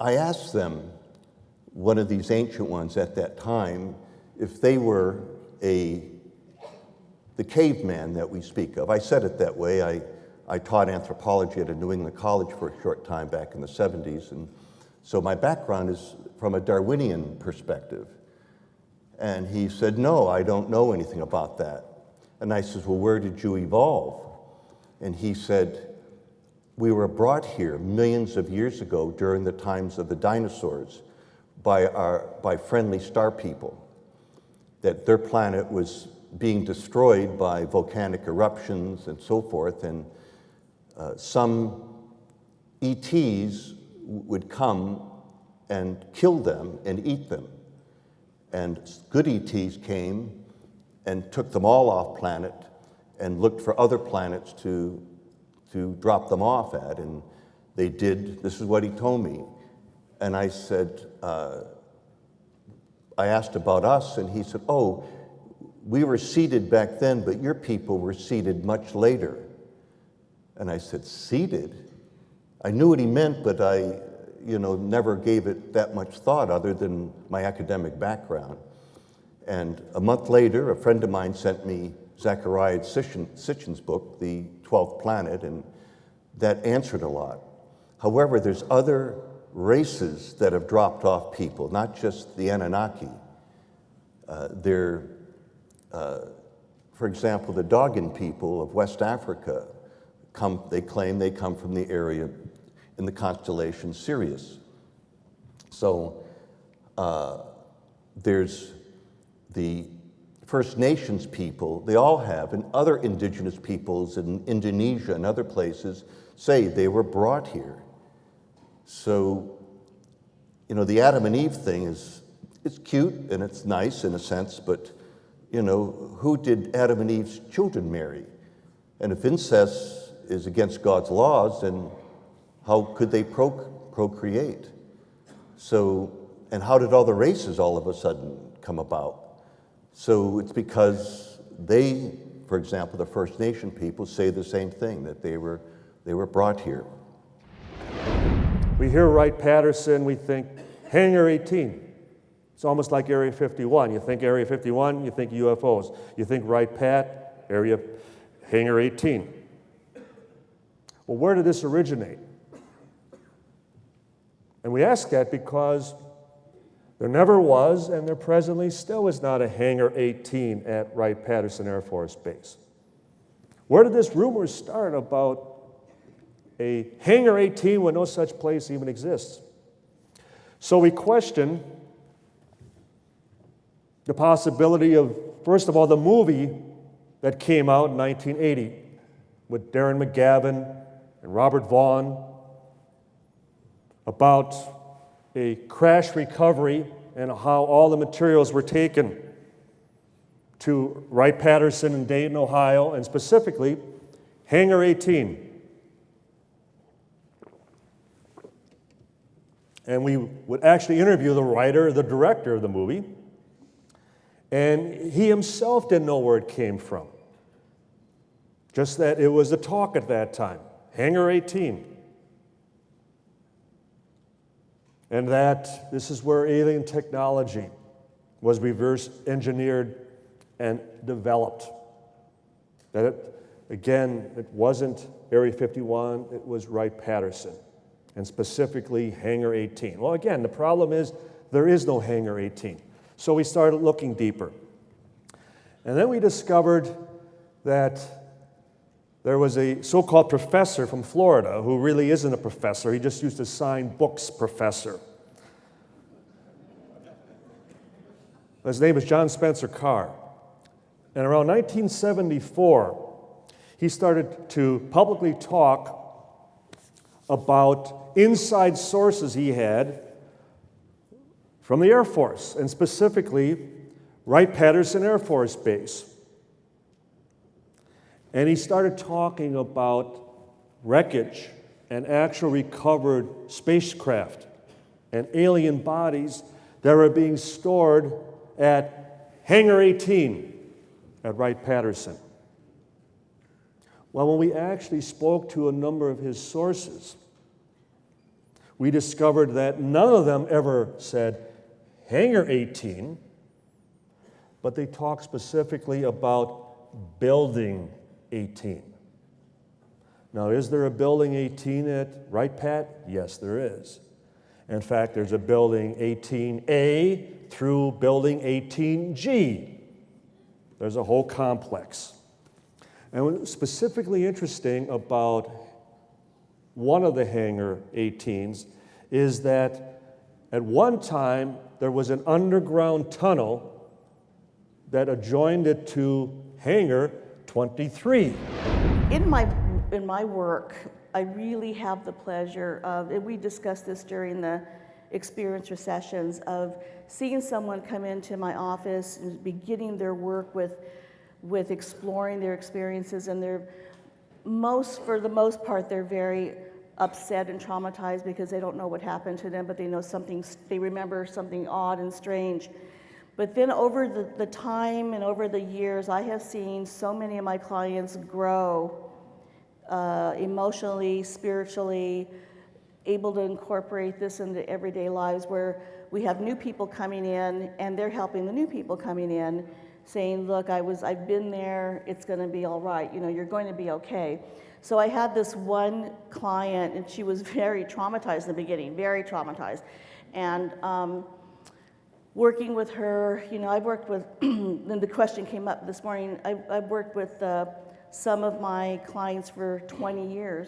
I asked them, one of these ancient ones at that time, if they were the caveman that we speak of. I said it that way. I taught anthropology at a New England college for a short time back in the 70s, and so my background is from a Darwinian perspective. And he said, no, I don't know anything about that. And I said, well, where did you evolve? And he said, we were brought here millions of years ago during the times of the dinosaurs by friendly star people, that their planet was being destroyed by volcanic eruptions and so forth, and some ETs would come and kill them and eat them. And good ETs came and took them all off planet and looked for other planets to drop them off at, and they did. This is what he told me. And I said, I asked about us, and he said, oh, we were seeded back then, but your people were seeded much later. And I said, seeded? I knew what he meant, but I never gave it that much thought other than my academic background. And a month later, a friend of mine sent me Zecharia Sitchin's book, The 12th Planet, and that answered a lot. However, there's other races that have dropped off people, not just the Anunnaki. For example, the Dogon people of West Africa, they claim they come from the area in the constellation Sirius. So there's the First Nations people, they all have, and other indigenous peoples in Indonesia and other places say they were brought here. So, the Adam and Eve thing it's cute and it's nice in a sense, but, who did Adam and Eve's children marry? And if incest is against God's laws, then how could they procreate? So, and how did all the races all of a sudden come about? So it's because they, for example, the First Nation people say the same thing, that they were brought here. We hear Wright-Patterson, we think Hangar 18. It's almost like Area 51. You think Area 51, you think UFOs. You think Wright-Pat, Hangar 18. Well, where did this originate? And we ask that because there never was, and there presently still is not, a Hangar 18 at Wright-Patterson Air Force Base. Where did this rumor start about a Hangar 18 when no such place even exists? So we question the possibility of, first of all, the movie that came out in 1980 with Darren McGavin and Robert Vaughn about a crash recovery and how all the materials were taken to Wright-Patterson in Dayton, Ohio, and specifically Hangar 18. And we would actually interview the writer, the director of the movie, and he himself didn't know where it came from. Just that it was the talk at that time, Hangar 18. And that this is where alien technology was reverse engineered and developed. That it wasn't Area 51, it was Wright-Patterson, and specifically Hangar 18. Well, again, the problem is there is no Hangar 18. So we started looking deeper. And then we discovered that there was a so-called professor from Florida who really isn't a professor. He just used to sign books professor. His name is John Spencer Carr. And around 1974, he started to publicly talk about inside sources he had from the Air Force, and specifically Wright-Patterson Air Force Base. And he started talking about wreckage and actual recovered spacecraft and alien bodies that were being stored at Hangar 18 at Wright-Patterson. Well, when we actually spoke to a number of his sources, we discovered that none of them ever said Hangar 18, but they talked specifically about Building 18. Now, is there a Building 18 at Wright-Pat? Yes, there is. In fact, there's a Building 18A through Building 18G. There's a whole complex. And what's specifically interesting about one of the Hangar 18s is that at one time there was an underground tunnel that adjoined it to Hangar 23. In my work, I really have the pleasure of, and we discussed this during the experiencer sessions, of seeing someone come into my office and beginning their work with exploring their experiences, and for the most part, they're very upset and traumatized because they don't know what happened to them, but they remember something odd and strange. But then over the time and over the years, I have seen so many of my clients grow emotionally, spiritually, able to incorporate this into everyday lives, where we have new people coming in and they're helping the new people coming in, saying, look, I've been there, it's gonna be all right, you're going to be okay. So I had this one client, and she was very traumatized in the beginning, very traumatized. And working with her, I've worked with, and the question came up this morning, I've worked with some of my clients for 20 years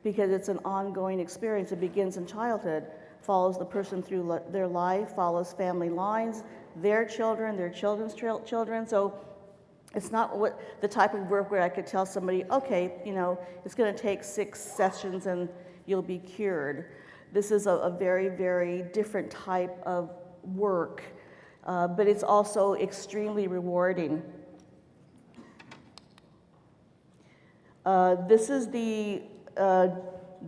because it's an ongoing experience. It begins in childhood, follows the person through their life, follows family lines, their children, their children's children. So it's not the type of work where I could tell somebody, okay, it's going to take 6 sessions and you'll be cured. This is a very, very different type of work, but it's also extremely rewarding. This is the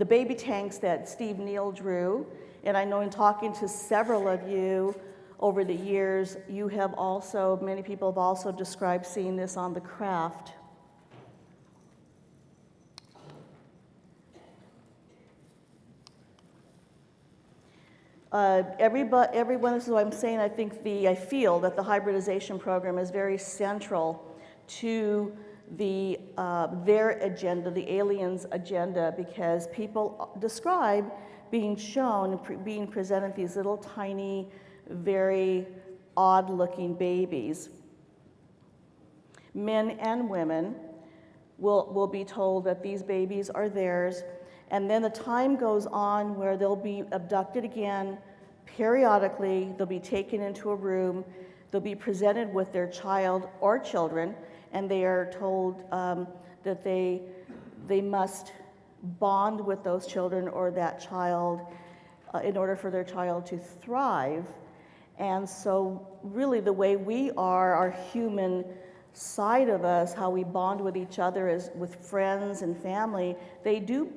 baby tanks that Steve Neal drew, and I know in talking to several of you over the years, many people have also described seeing this on the craft. Everyone, this is what I'm saying, I feel that the hybridization program is very central to their agenda, the aliens' agenda, because people describe being shown, being presented these little tiny, very odd-looking babies. Men and women will be told that these babies are theirs, and then the time goes on where they'll be abducted again. Periodically, they'll be taken into a room, they'll be presented with their child or children, and they are told that they must bond with those children or that child in order for their child to thrive. And so really the way we are, our human side of us, how we bond with each other as with friends and family, they do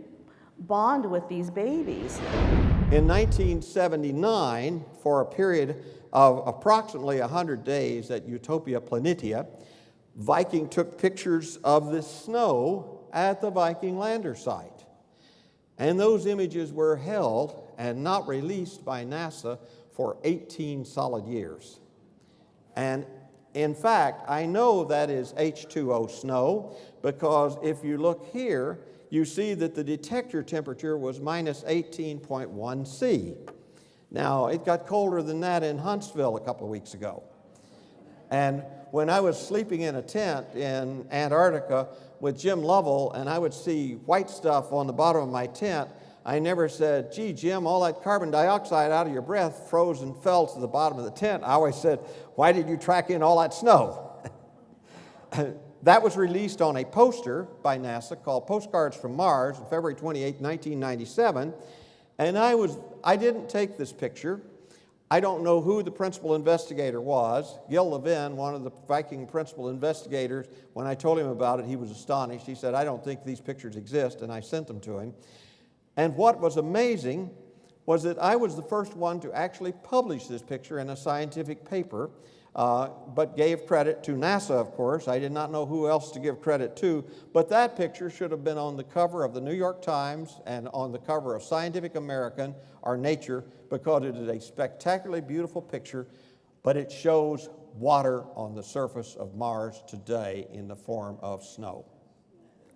bond with these babies. In 1979, for a period of approximately 100 days at Utopia Planitia, Viking took pictures of the snow at the Viking lander site. And those images were held and not released by NASA for 18 solid years. And in fact, I know that is H2O snow because if you look here, you see that the detector temperature was minus 18.1 C. Now, it got colder than that in Huntsville a couple of weeks ago. And when I was sleeping in a tent in Antarctica with Jim Lovell and I would see white stuff on the bottom of my tent, I never said, gee, Jim, all that carbon dioxide out of your breath froze and fell to the bottom of the tent. I always said, why did you track in all that snow? That was released on a poster by NASA called Postcards from Mars on February 28, 1997. And I didn't take this picture. I don't know who the principal investigator was. Gil Levin, one of the Viking principal investigators, when I told him about it, he was astonished. He said, I don't think these pictures exist, and I sent them to him. And what was amazing was that I was the first one to actually publish this picture in a scientific paper. but gave credit to NASA, of course. I did not know who else to give credit to, but that picture should have been on the cover of the New York Times and on the cover of Scientific American or Nature, because it is a spectacularly beautiful picture, but it shows water on the surface of Mars today in the form of snow.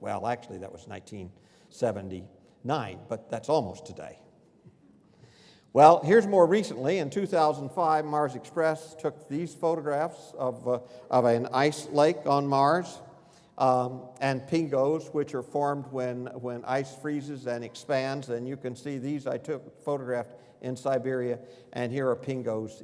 Well, actually, that was 1979, but that's almost today. Well, here's more recently. In 2005, Mars Express took these photographs of an ice lake on Mars and pingos, which are formed when ice freezes and expands. And you can see these I photographed in Siberia, and here are pingos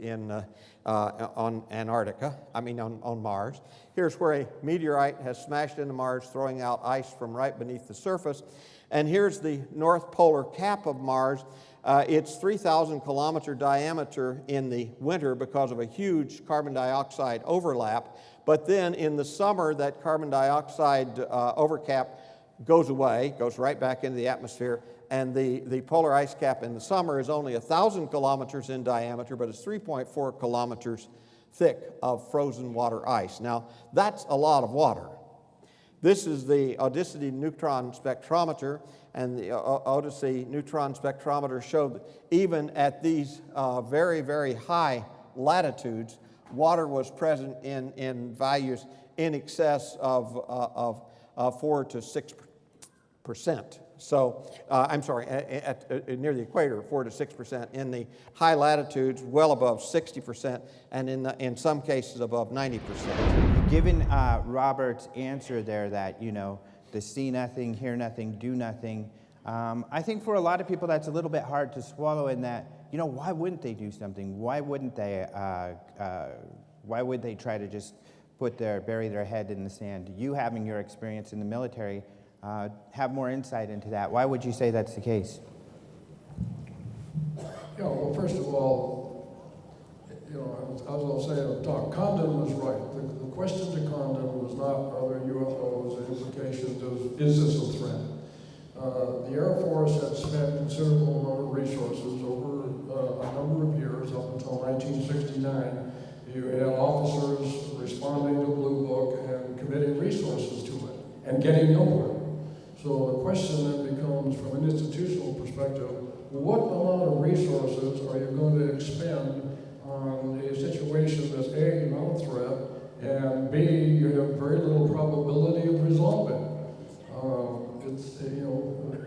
on Antarctica, on Mars. Here's where a meteorite has smashed into Mars, throwing out ice from right beneath the surface. And here's the North Polar cap of Mars. It's 3,000 kilometer diameter in the winter because of a huge carbon dioxide overlap. But then in the summer, that carbon dioxide overcap goes away, goes right back into the atmosphere. And the polar ice cap in the summer is only 1,000 kilometers in diameter, but it's 3.4 kilometers thick of frozen water ice. Now, that's a lot of water. This is the Odyssey Neutron Spectrometer, and the Odyssey Neutron Spectrometer showed that even at these very, very high latitudes, water was present in values in excess of 4 to 6%. So, near the equator, 4 to 6%. In the high latitudes, well above 60%, and in some cases above 90%. Given Robert's answer there that, the see nothing, hear nothing, do nothing, I think for a lot of people that's a little bit hard to swallow in that, why wouldn't they do something? Why wouldn't they, why would they try to just bury their head in the sand? You having your experience in the military, have more insight into that. Why would you say that's the case? Well, first of all, as I'll say at the top, Condon was right. The question to Condon was not are there UFOs, the implications of is this a threat? The Air Force had spent considerable amount of resources over a number of years, up until 1969. You had officers responding to Blue Book and committing resources to it and getting nowhere. So the question then becomes, from an institutional perspective, what amount of resources are you going to expend on a situation that's A, not a threat, and B, you have very little probability of resolving? It's,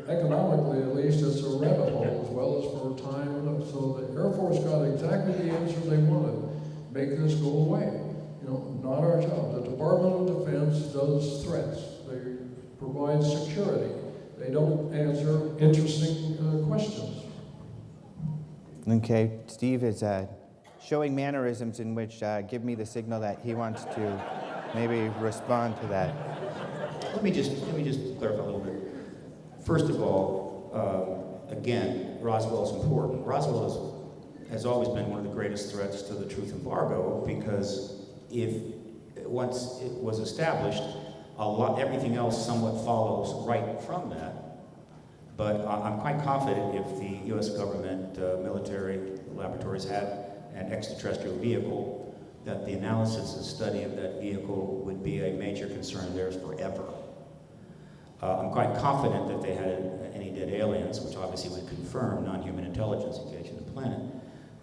economically at least, it's a rabbit hole as well as for time. So the Air Force got exactly the answer they wanted. Make this go away. Not our job. The Department of Defense does threats. They provide security. They don't answer interesting questions. Okay, Steve is showing mannerisms in which give me the signal that he wants to maybe respond to that. Let me just clarify a little bit. First of all, again, Roswell is important. Roswell has always been one of the greatest threats to the truth embargo, because once it was established, everything else somewhat follows right from that. But I'm quite confident if the U.S. government, military laboratories had an extraterrestrial vehicle, that the analysis and study of that vehicle would be a major concern of theirs forever. I'm quite confident that they had any dead aliens, which obviously would confirm non-human intelligence engaged in the planet,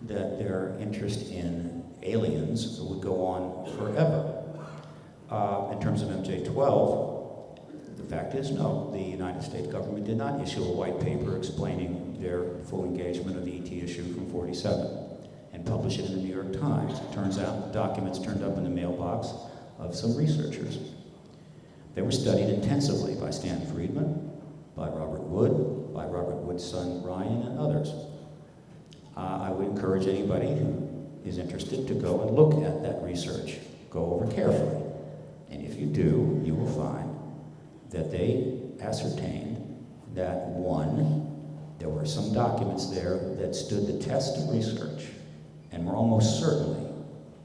that their interest in aliens would go on forever. In terms of MJ-12, the fact is no, the United States government did not issue a white paper explaining their full engagement of the ET issue from 47 and publish it in the New York Times. It turns out the documents turned up in the mailbox of some researchers. They were studied intensively by Stan Friedman, by Robert Wood, by Robert Wood's son Ryan, and others. I would encourage anybody who is interested to go and look at that research. Go over carefully. And if you do, you will find that they ascertained that, one, there were some documents there that stood the test of research and were almost certainly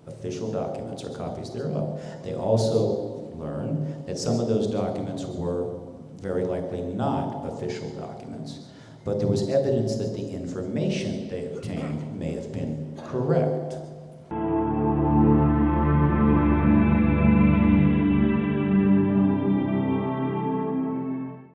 official documents or copies thereof. They also learned that some of those documents were very likely not official documents, but there was evidence that the information they obtained may have been correct.